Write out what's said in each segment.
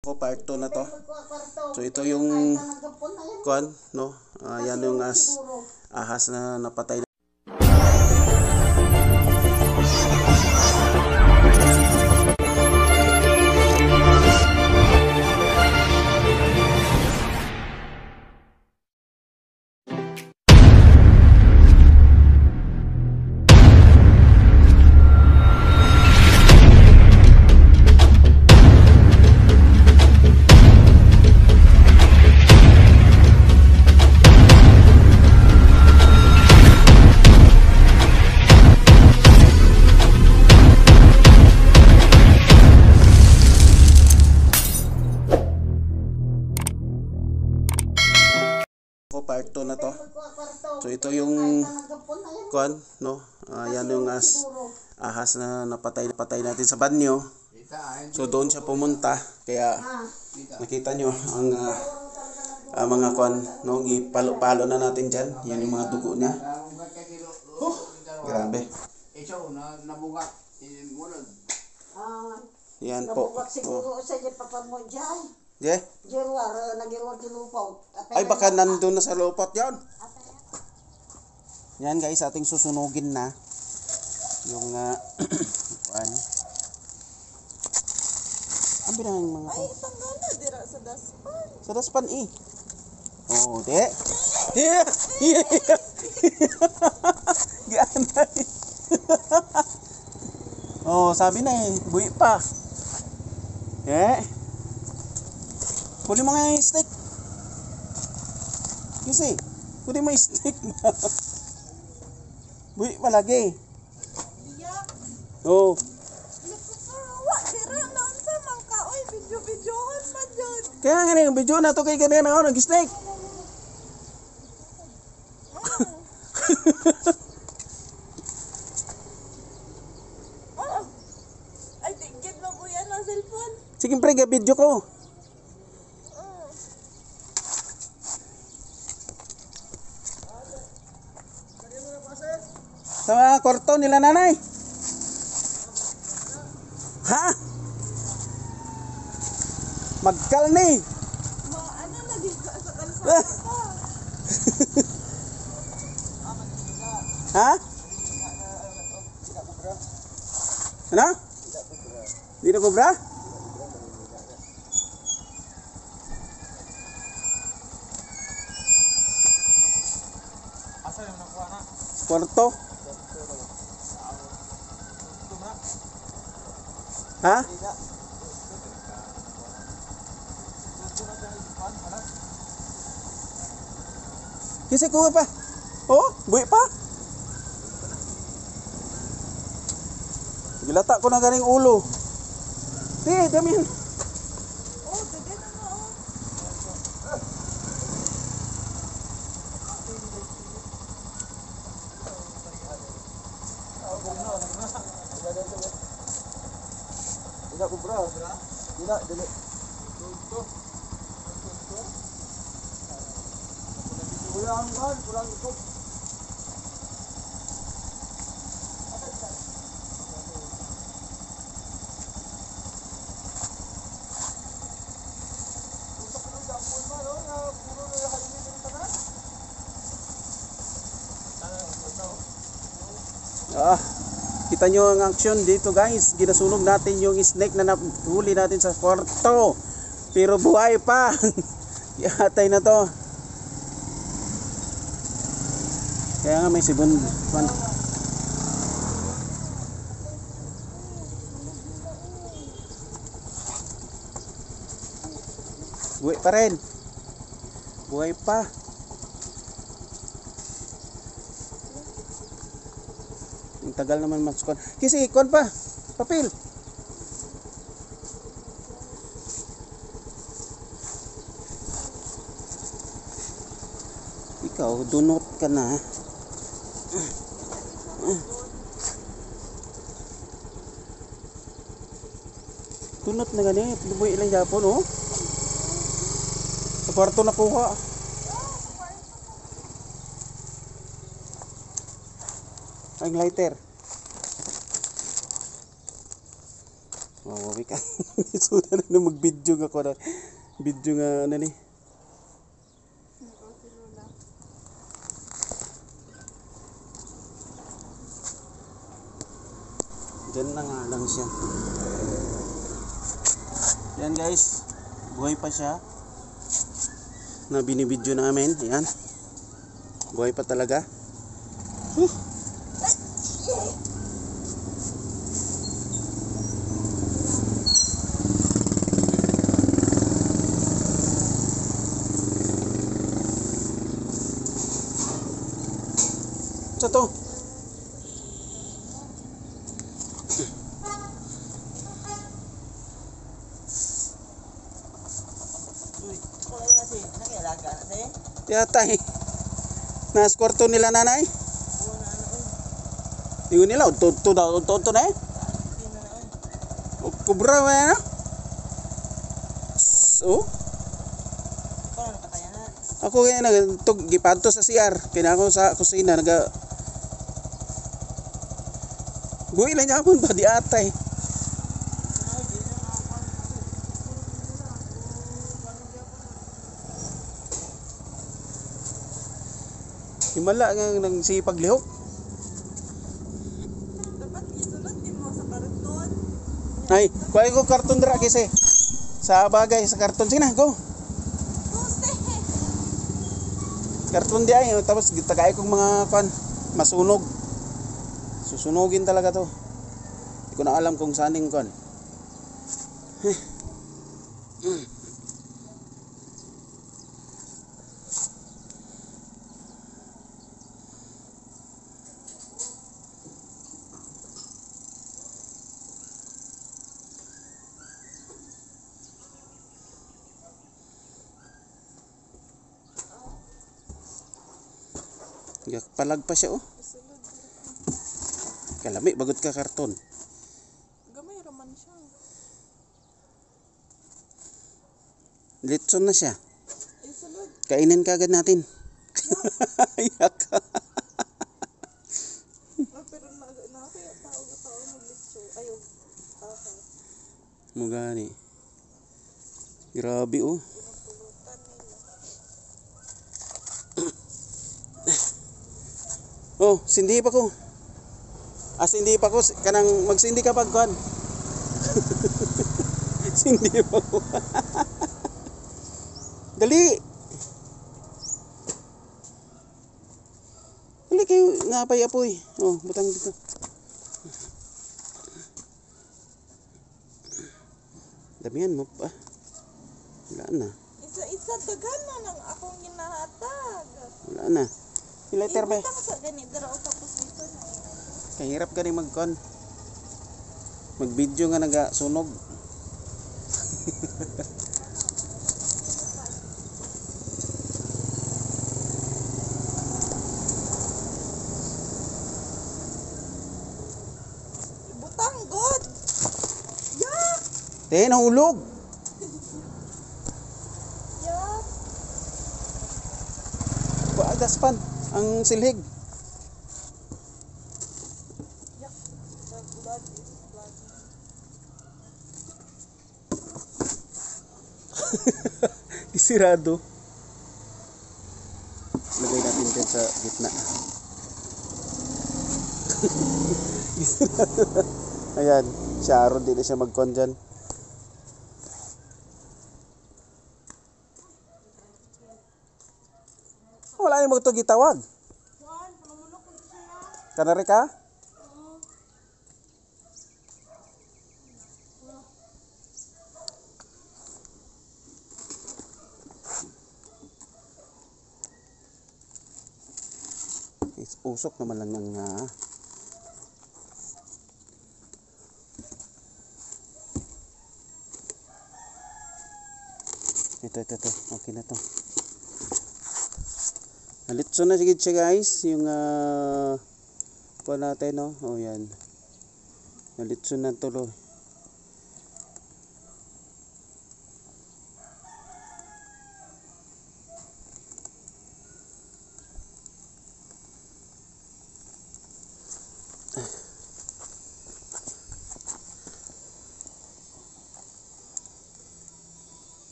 Ako part 2 na to. So ito yung kuan, no? Yan yung ahas na napatay na. Ako part 2 na to. So ito yung kuan, no? Yan yung ahas na napatay natin sa banyo. So doon siya pumunta, kaya nakita nyo ang mga kuan, no? Gipalo-palo na natin dyan. Yan yung mga dugo niya. Grabe. Yan po. Siguro sa papa mo dyan. Yeah? Ay, baka nandun na sa lupot yan. Yan guys, ating susunugin na yung ano ba yung mga ay tanggal na dira sa daspan. Sa daspan oh de gaan na oh sabi na buwi pa kunin mo nga yung stick. Kasi, kunin mo yung stick na. Buwi palagi. Oo. Nagkakawa, dira na unsa man ka. Oy, video-videohan pa dyan. Kaya nga yung video na to kay kanina ako nag-stick. Ay, tingkit mo po yan ang cellphone. Sige pre, video ko. Sa kwarto nila nanay. Ha? Magkalni. Ano lagi ka sa kalsada pa? Ha? Ano? Di na kubra? Asa yung nakuha na? Kwarto. Ha? Kasi kuha pa. Oh, buwi pa. Gilata ko na ganing ulo. Di, dami yan. Oh, dagan na na oh. Tidak kubra. Tidak, dili. Kulang kan, kulang ikut. Kita nyo ang action dito guys. Ginasunog natin yung snake na nahuli natin sa kwarto. Pero buhay pa. Iatay na to. Kaya nga may segundo. Buhay pa rin. Buhay pa. Ang tagal naman maskon. Kasi ikon pa. Papel. Ikaw, dunot ka na. Dunot na gani. Buhay ilang Japon, oh. Sa kwarto na kuha. Ang lighter. Oh, wika. Suda na mag-video nga ko na. Video nga ano ni. Diyan na nga lang siya. Yan guys. Buhay pa siya. Na binibidyo namin. Ayan. Buhay pa talaga. Sa to. Yatay. Nas kwarto nila nanay. Ingon nila to na eh. Kubra ba na? So. Ako kaya nagtug gipadto sa CR. Kaya ako sa kusina naga buhi lang yapon ba di atay. Himala nga nang sipag lihok. Dapat isulod din mo sa karton. Ay, kuha ko karton dra kasi. Sa bagay sa karton sige na, go. Karton di ay tapos gitagay kong mga masunog. Susunugin talaga to. Hindi ko na alam kung saan yung palag pa siya oh. Kalami bagot ka karton. Gamay raman siya. Litson na siya. Isulod. Kainin kagad natin. Yak. Pero nakakaya tao maglitso. Ayaw. Mugani. Grabe oh. Pinapulutan nila. Oh, sindi pa ko. Sindi pa ko kanang magsindi ka pag kuan. Sindi pa ko. Dali. Dali kayo napay apoy. Oh, butang dito. Damihan mo pa. Wala na. Isa dagan na lang akong ginahatag. Wala na. Ilater ba? Ibutang sa ganito raw tapos dito na. Kahirap ka rin mag-con. Mag-video nga naga-sunog. Butang god. Yak! Nahulog. Yak! Gaspan ang silhig. Yak! The blood is blood. Isirado. Lagay natin dyan sa gitna. Isirado. Ayan, Sharon din na siya mag-con dyan. Wala yung magto gitawag. Juan, panamunok ko siya. Kanari ka? Usok naman lang ng ito. Okay na to. Nalitso na sigid siya guys. Yung kuha natin no. Oh yan. Nalitso na tuloy.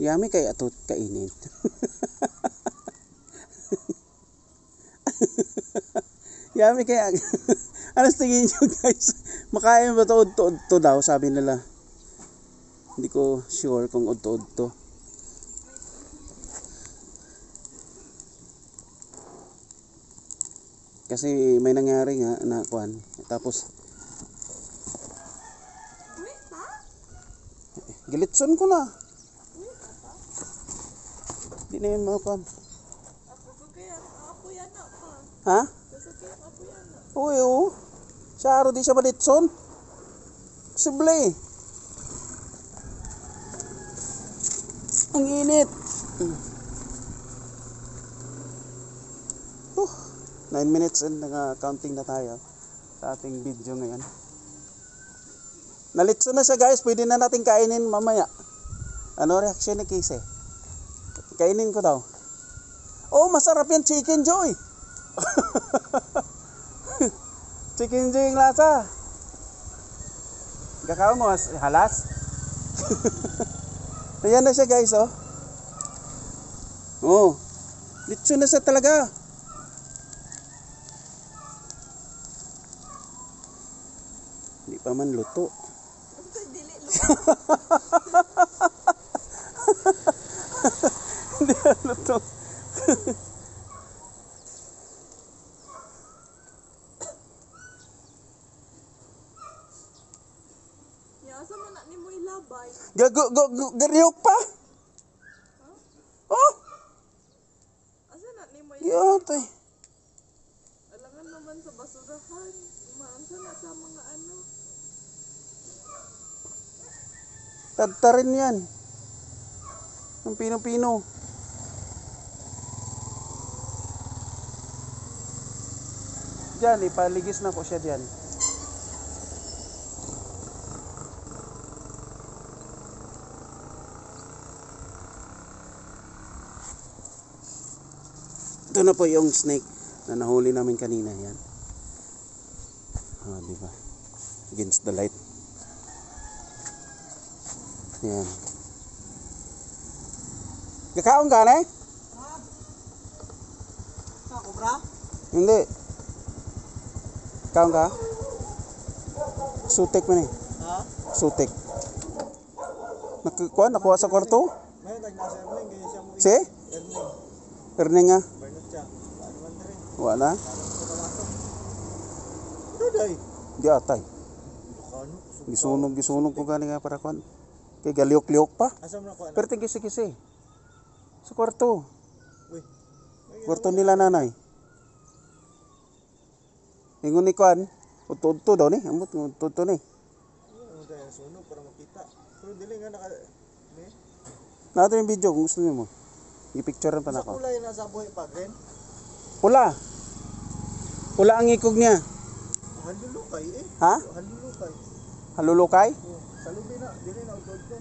Yummy kaya ito kainin. Yummy kaya. Ano tingin nyo guys? Makain ba ito udto-udto daw sabi nila. Hindi ko sure kung udto-udto. Kasi may nangyari nga na kuan. Tapos gilitson ko na. Di na yun mga kuan. Ha? Uy, oo. Siya aro di siya malitson. Posible. Ang init. 9 minutes and counting na tayo sa ating video ngayon. Nalitson na siya guys. Pwede na natin kainin mamaya. Ano reaction ni Casey? Kainin ko daw. Oh, masarap yan Chicken Joy. Chicken Joy yung lasa. Kakao mo halas. Ayan na siya guys oh. Oh. Litson na siya talaga. Hindi pa man luto. Hindi pa luto. Asa man na nimo ilabay? Gariyok pa? Oh? Asa na nimo Yatay. alangan naman sa basurahan. Maansa na sa mga ano. Tadtarin yan. Ang pino-pino. Diyan, ipaligis na ko siya diyan. Ito na po yung snake na nahuli namin kanina yan. Ah, di ba? Against the light. Yan. Kakaon ka na eh? Cobra? Hindi. Kakaon ka? Sutik man eh. Ha? Sutik. Nakuha sa kwarto? May nasa Erling, kaya siya mo Si? Erling. Perning nga. Bernard siya. Ano man rin. Wala. Ito day. Di atay. Lukano. Gisunog ko gani nga para kuan. Kay galiok-liok pa. Asa mo na ko? Pero tigisi-kisi. Sa kwarto. Uy. Kwarto nila nanay. Ingon ni kuan. Udto daw ni. Amot udto ni. Ano tayo sunog para makita. Pero dili nga naka ni. Nato yung video kung gusto niyo mo. I-picturean pa na Sa ako. kulay na sa buhay pa green. Pula. Pula ang ikog niya. Halulukay eh. Ha? Halulukay. Halulukay? Oh, sa lubi na dili na udod ko.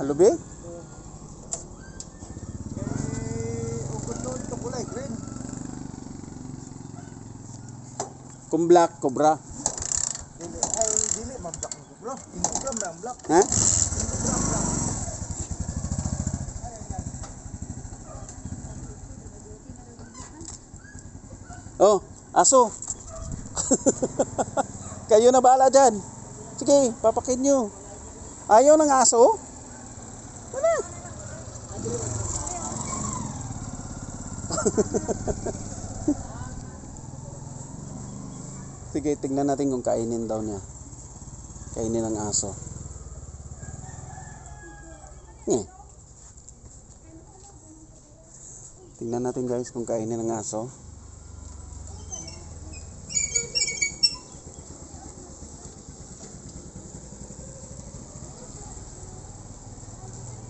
Halubi? Oh. Ugod noon to kulay green. Kung black, cobra. Dili ay dili mabdak ng kubra. Hindi kubra ang black. Ha? Oh, aso. Kayo na bahala dyan. Sige, papakin nyo. Ayaw ng aso? Wala. Sige, tingnan natin kung kainin daw niya. Kainin ng aso. Tingnan natin guys kung kainin ng aso.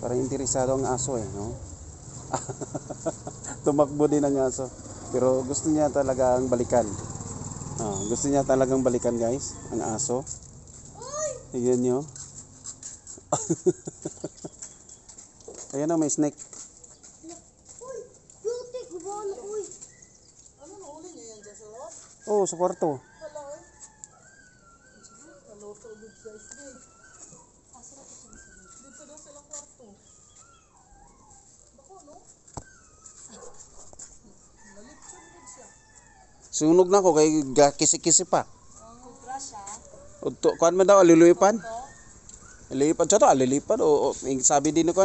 Parang interesado ang aso eh, no? Tumakbo din ang aso. Pero gusto niya talagang balikan. Gusto niya talagang balikan guys, ang aso. Tignan nyo. Ayan na, may snake. Uy, beauty ko ba na uy. Ano na uli niya yan sa loob? Oh, sa kwarto. Wala eh. Ano to good size ni. Dito daw sila kwarto. Sunog na ko kay kisi-kisi pa. Kubra siya. Udto kuan man daw alilipan. Alilipan siya to, alilipan o sabi din ko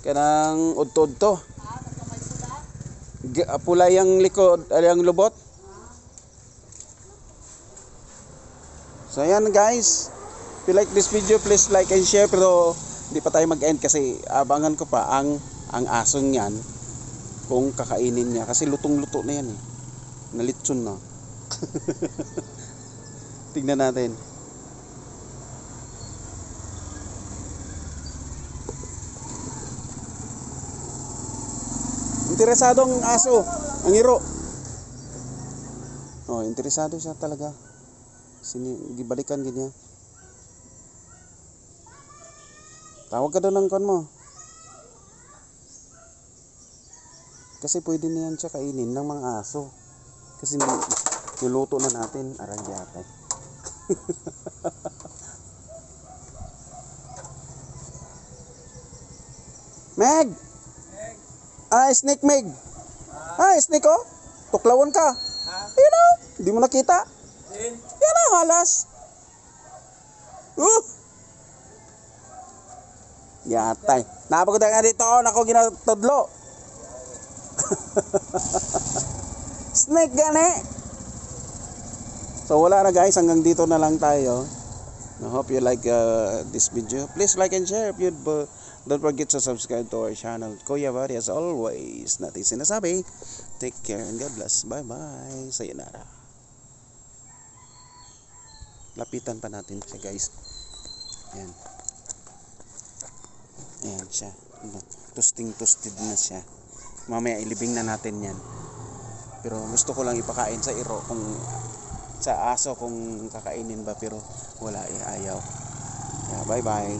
kanang udto-udto. Nagkamay sila. Pulay ang likod, ang lubot. So ayan guys. If you like this video, please like and share, pero hindi pa tayo mag-end kasi abangan ko pa ang asong yan kung kakainin niya kasi lutong-luto na yan eh. Nalitson na. Tignan natin. Interesado ang aso, ang iro. Oh, interesado siya talaga. Gibalikan ganyan. Tawag ka doon ng kon mo. Kasi pwede na yan siya kainin ng mga aso. Kasi niluto na natin arangyatay. Meg! Snake Meg! Snake oh! Tuklawon ka! Ayun oh! Hindi mo nakita? Yan ang halas! Yatay. Napagod nga dito oh! Nako ginatodlo! Snake gani. So wala na guys, hanggang dito na lang tayo. I hope you like this video. Please like and share if you don't forget to subscribe to our channel. Kuya Buddy as always, natin sinasabi, take care and God bless. Bye bye. Sayonara. Lapitan pa natin siya guys. Ayan. Ayan siya. Toasted na siya. Mamaya ilibing na natin yan. Pero gusto ko lang ipakain sa iro kung sa aso kung kakainin ba, pero wala ayaw. Yeah, bye bye.